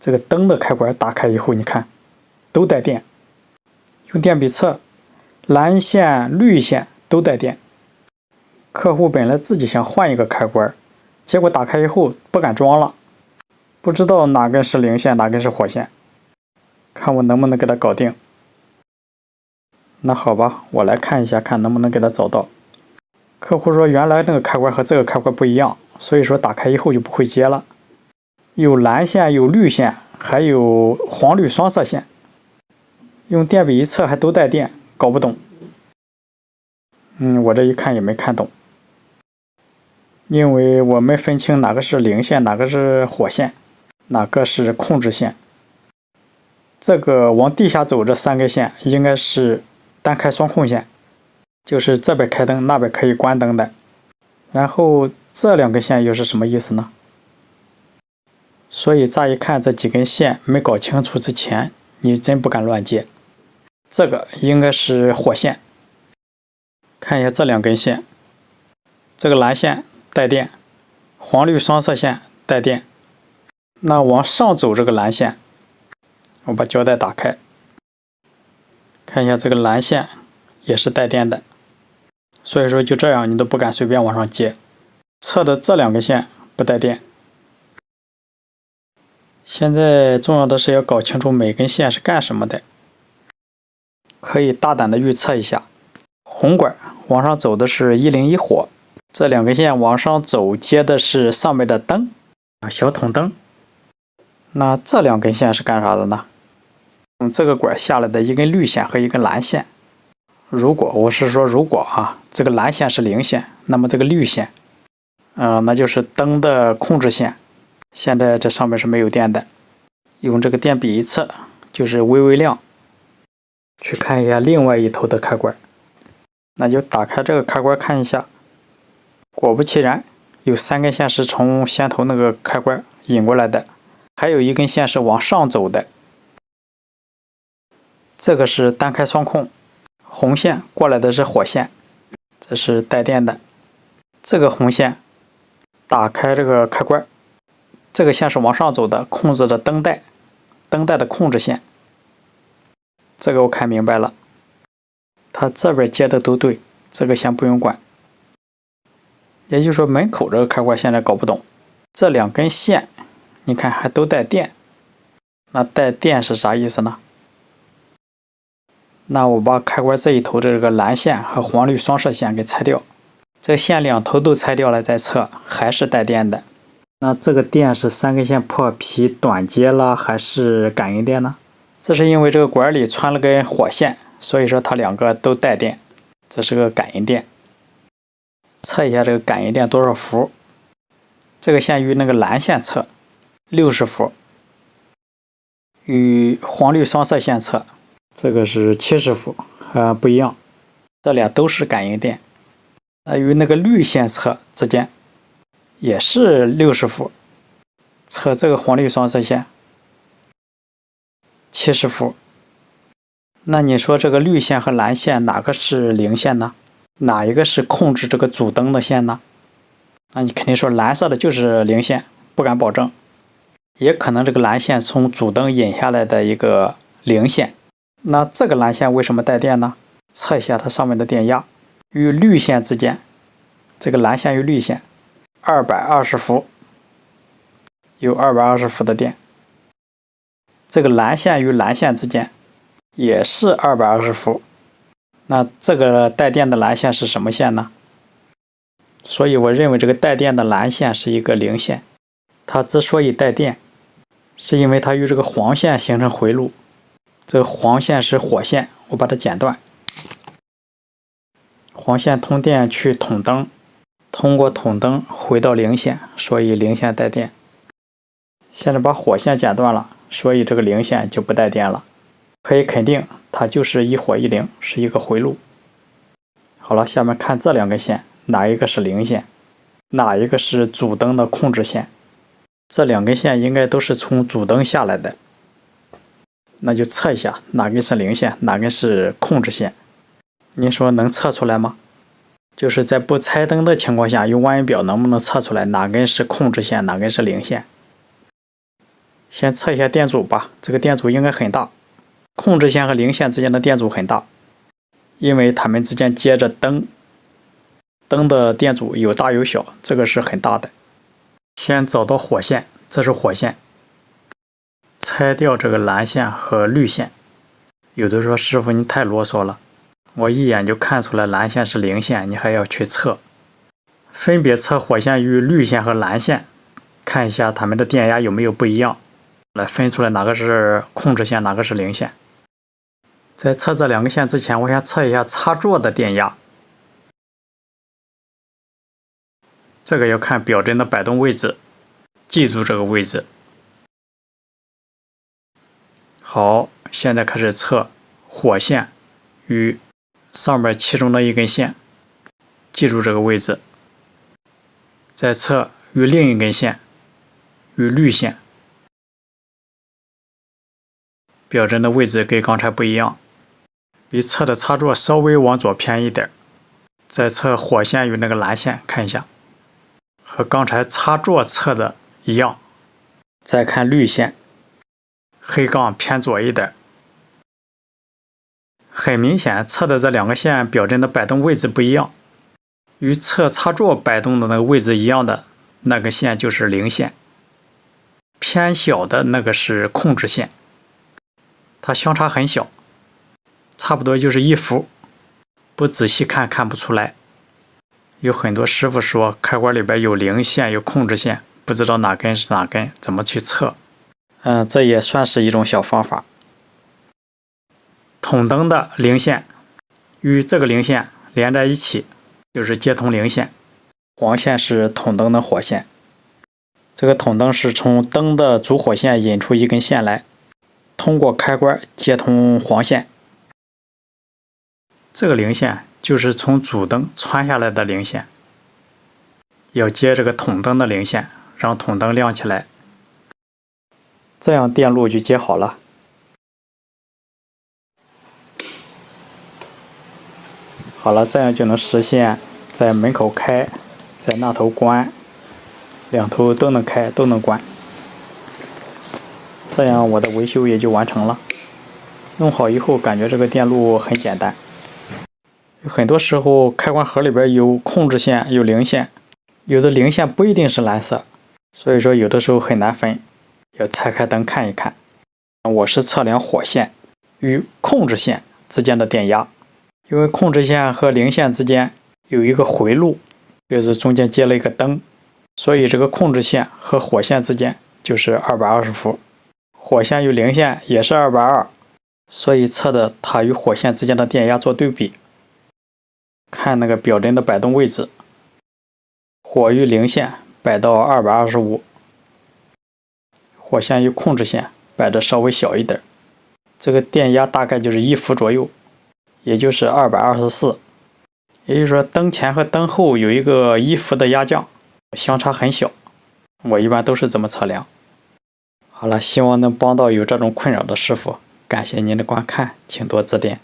这个灯的开关打开以后，你看都带电。用电笔测，蓝线、绿线都带电。客户本来自己想换一个开关，结果打开以后不敢装了，不知道哪根是零线，哪根是火线，看我能不能给他搞定。那好吧，我来看一下，看能不能给他找到。客户说原来那个开关和这个开关不一样，所以说打开以后就不会接了。有蓝线，有绿线，还有黄绿双色线。用电笔一测还都带电，搞不懂。我这一看也没看懂，因为我没分清哪个是零线，哪个是火线，哪个是控制线。这个往地下走这3根线应该是单开双控线，就是这边开灯，那边可以关灯的。然后这2根线又是什么意思呢？所以乍一看这几根线没搞清楚之前，你真不敢乱接。这个应该是火线。看一下这2根线，这个蓝线带电，黄绿双色线带电。那往上走这个蓝线，我把胶带打开，看一下这个蓝线也是带电的。所以说就这样你都不敢随便往上接。测的这2根线不带电。现在重要的是要搞清楚每根线是干什么的。可以大胆的预测一下，红管往上走的是101火，这2根线往上走接的是上面的灯，小筒灯。那这2根线是干啥的呢？用这个管下来的一根绿线和一根蓝线。如果这个蓝线是零线，那么这个绿线，那就是灯的控制线。现在这上面是没有电的，用这个电笔一测，就是微微亮。去看一下另外一头的开关，那就打开这个开关看一下。果不其然，有3根线是从先头那个开关引过来的，还有1根线是往上走的。这个是单开双控，红线过来的是火线，这是带电的。这个红线打开这个开关，这个线是往上走的，控制的灯带的控制线。这个我看明白了，它这边接的都对，这个先不用管。也就是说门口这个开关现在搞不懂，这2根线你看还都带电，那带电是啥意思呢？那我把开关这一头的这个蓝线和黄绿双色线给拆掉，这线2头都拆掉了再测，还是带电的。那这个电是3根线破皮短接了，还是感应电呢？这是因为这个管里穿了根火线，所以说它2个都带电，这是个感应电。测一下这个感应电多少伏。这个线与那个蓝线测60伏，与黄绿双色线测这个是70伏，不一样，这俩都是感应电。与那个绿线测之间也是60伏，测这个黄绿双色线70伏。那你说这个绿线和蓝线哪个是零线呢？哪一个是控制这个主灯的线呢？那你肯定说蓝色的就是零线，不敢保证。也可能这个蓝线从主灯引下来的一个零线。那这个蓝线为什么带电呢？测一下它上面的电压，与绿线之间，这个蓝线与绿线220伏，有220伏的电。这个蓝线与蓝线之间也是220伏。那这个带电的蓝线是什么线呢？所以我认为这个带电的蓝线是一个零线。它之所以带电，是因为它与这个黄线形成回路。这个黄线是火线，我把它剪断。黄线通电去筒灯，通过筒灯回到零线，所以零线带电。现在把火线剪断了，所以这个零线就不带电了。可以肯定它就是一火一零，是一个回路。好了，下面看这2根线，哪一个是零线，哪一个是主灯的控制线。这2根线应该都是从主灯下来的，那就测一下哪根是零线，哪根是控制线。您说能测出来吗？就是在不拆灯的情况下，用望远表能不能测出来哪根是控制线，哪根是零线？先测一下电阻吧，这个电阻应该很大，控制线和零线之间的电阻很大，因为它们之间接着灯的电阻有大有小，这个是很大的。先找到火线，这是火线，拆掉这个蓝线和绿线。有的说师傅你太啰嗦了，我一眼就看出来蓝线是零线，你还要去测。分别测火线与绿线和蓝线，看一下它们的电压有没有不一样，来分出来哪个是控制线，哪个是零线。在测这两个线之前，我先测一下插座的电压。这个要看表针的摆动位置，记住这个位置。好，现在开始测火线与上面其中的一根线，记住这个位置。再测与另一根线与绿线，表针的位置跟刚才不一样，比测的插座稍微往左偏一点。再测火线与那个蓝线，看一下，和刚才插座测的一样。再看绿线，黑杠偏左一点。很明显，测的这两个线表针的摆动位置不一样。与测插座摆动的那个位置一样的那个线就是零线，偏小的那个是控制线，它相差很小，差不多就是1伏，不仔细看看不出来。有很多师傅说开关里边有零线有控制线，不知道哪根是哪根，怎么去测？这也算是一种小方法。筒灯的零线与这个零线连在一起，就是接通零线，黄线是筒灯的火线。这个筒灯是从灯的主火线引出一根线来，通过开关接通黄线。这个零线就是从主灯穿下来的零线，要接这个筒灯的零线，让筒灯亮起来，这样电路就接好了。好了，这样就能实现在门口开，在那头关，两头都能开，都能关。这样我的维修也就完成了。弄好以后，感觉这个电路很简单。很多时候开关盒里边有控制线，有零线，有的零线不一定是蓝色，所以说有的时候很难分，要拆开灯看一看。我是测量火线与控制线之间的电压。因为控制线和零线之间有一个回路，就是中间接了一个灯，所以这个控制线和火线之间就是220伏。火线与零线也是220，所以测的它与火线之间的电压做对比，看那个表针的摆动位置，火与零线摆到225，火线与控制线摆的稍微小一点，这个电压大概就是1伏左右，也就是224，也就是说灯前和灯后有一个1伏的压降，相差很小。我一般都是这么测量。好了，希望能帮到有这种困扰的师傅，感谢您的观看，请多指点。